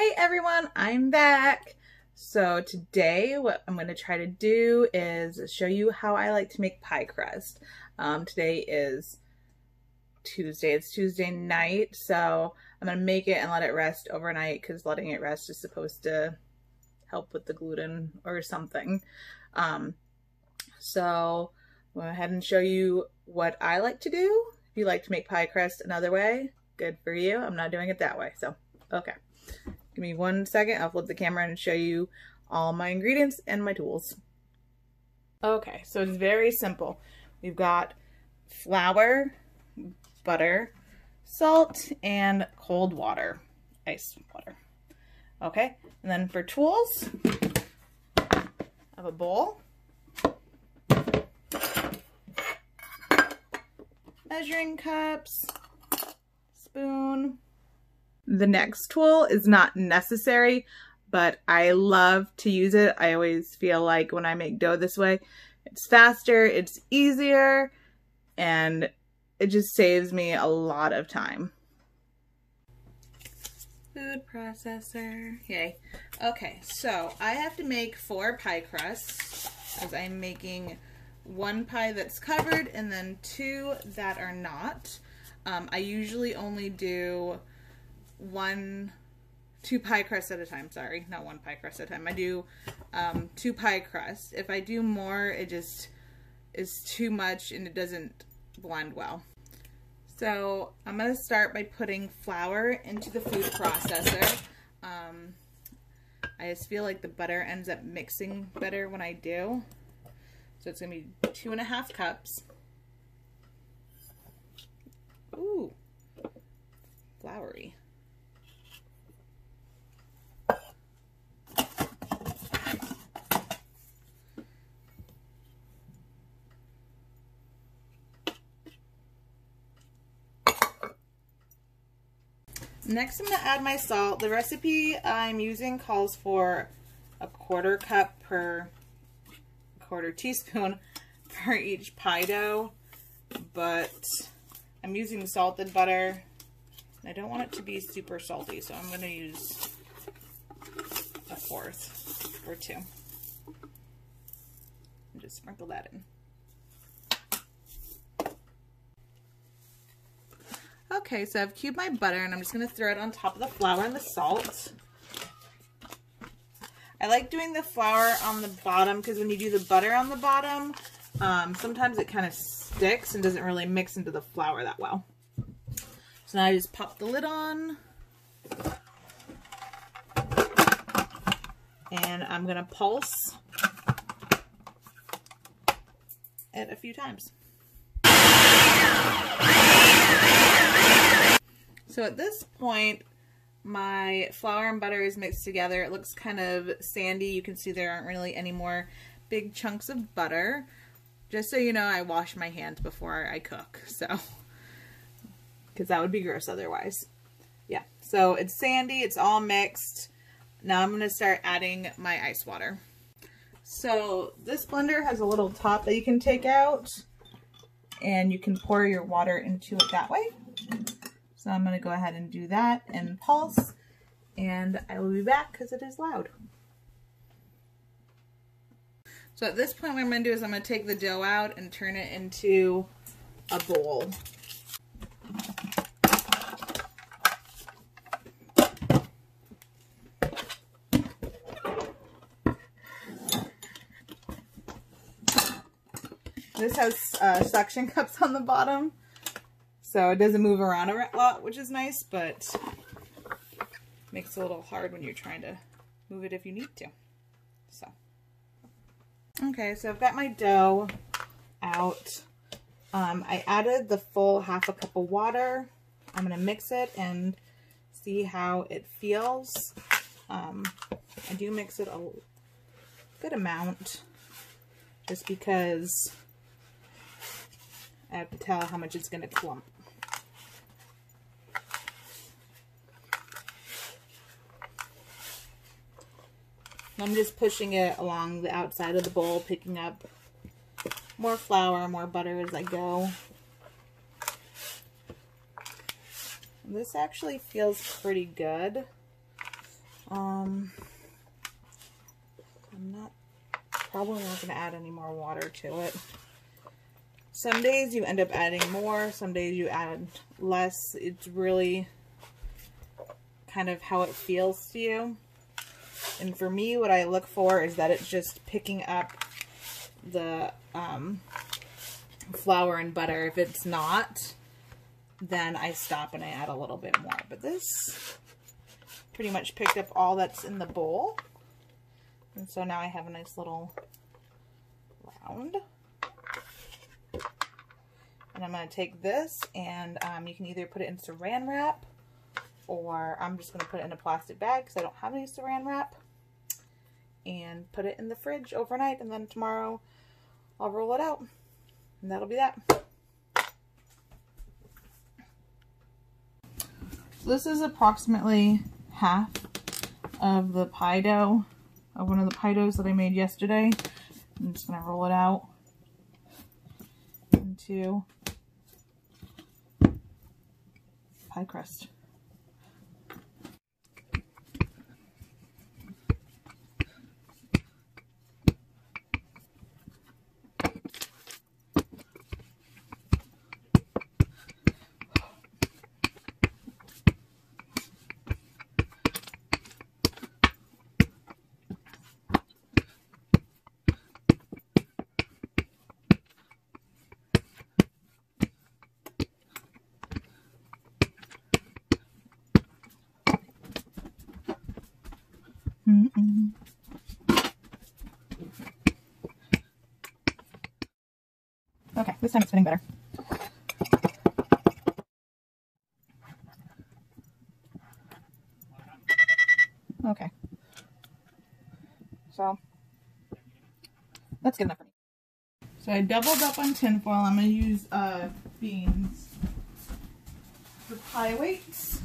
Hey everyone, I'm back. So today what I'm going to try to do is show you how I like to make pie crust. Today is Tuesday. It's Tuesday night, so I'm going to make it and let it rest overnight because letting it rest is supposed to help with the gluten or something. So I'll go ahead and show you what I like to do. If you like to make pie crust another way, good for you. I'm not doing it that way, so okay. Give me 1 second, I'll flip the camera and show you all my ingredients and my tools. Okay, so it's very simple. We've got flour, butter, salt, and cold water, ice water. Okay, and then for tools, I have a bowl, measuring cups, spoon. The next tool is not necessary, but I love to use it. I always feel like when I make dough this way, it's faster, it's easier, and it just saves me a lot of time. Food processor, yay. Okay, so I have to make 4 pie crusts as I'm making 1 pie that's covered and then 2 that are not. I usually only do 2 pie crusts at a time. Sorry, not 1 pie crust at a time. I do 2 pie crusts. If I do more, it just is too much and it doesn't blend well. So I'm going to start by putting flour into the food processor. I just feel like the butter ends up mixing better when I do. So it's going to be 2.5 cups. Ooh, floury. Next, I'm going to add my salt. The recipe I'm using calls for a 1/4 cup per 1/4 teaspoon for each pie dough, but I'm using salted butter. I don't want it to be super salty, so I'm going to use 1/4 or 2. And just sprinkle that in. Okay, so I've cubed my butter and I'm just going to throw it on top of the flour and the salt. I like doing the flour on the bottom because when you do the butter on the bottom, sometimes it kind of sticks and doesn't really mix into the flour that well. So now I just pop the lid on. And I'm going to pulse it a few times. So at this point, my flour and butter is mixed together. It looks kind of sandy. You can see there aren't really any more big chunks of butter. Just so you know, I wash my hands before I cook, so, because that would be gross otherwise. Yeah, so it's sandy, it's all mixed. Now I'm going to start adding my ice water. So this blender has a little top that you can take out, and you can pour your water into it that way. So I'm going to go ahead and do that and pulse, and I will be back because it is loud. So at this point what I'm going to do is I'm going to take the dough out and turn it into a bowl. This has suction cups on the bottom, so it doesn't move around a lot, which is nice, but makes it a little hard when you're trying to move it if you need to. So, okay, so I've got my dough out. I added the full 1/2 cup of water. I'm going to mix it and see how it feels. I do mix it a good amount just because I have to tell how much it's going to clump. I'm just pushing it along the outside of the bowl, picking up more flour, more butter as I go. This actually feels pretty good. Probably not going to add any more water to it. Some days you end up adding more, some days you add less. It's really kind of how it feels to you. And for me, what I look for is that it's just picking up the flour and butter. If it's not, then I stop and I add a little bit more. But this pretty much picked up all that's in the bowl. And so now I have a nice little round. And I'm going to take this and you can either put it in saran wrap, or I'm just going to put it in a plastic bag because I don't have any saran wrap, and put it in the fridge overnight, and then tomorrow I'll roll it out. And that'll be that. So this is approximately half of the pie dough, of one of the pie doughs that I made yesterday. I'm just going to roll it out into pie crust. Okay, this time it's fitting better. Okay. So, that's good enough for me. So I doubled up on tin foil. I'm going to use beans for pie weights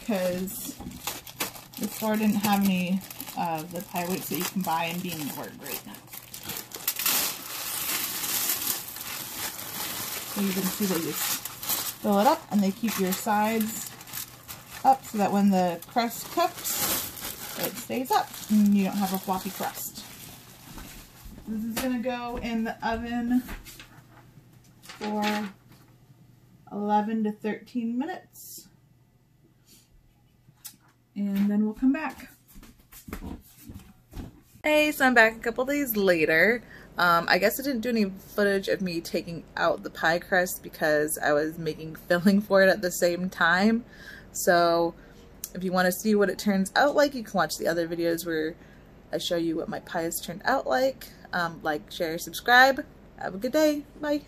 because the store didn't have any of the pie weights that you can buy, and beans work great. So you can see they just fill it up and they keep your sides up so that when the crust cooks, it stays up and you don't have a floppy crust. This is going to go in the oven for 11 to 13 minutes. And then we'll come back. Hey, so I'm back a couple days later. I guess I didn't do any footage of me taking out the pie crust because I was making filling for it at the same time. So if you want to see what it turns out like, you can watch the other videos where I show you what my pie has turned out like. Like, share, subscribe. Have a good day. Bye.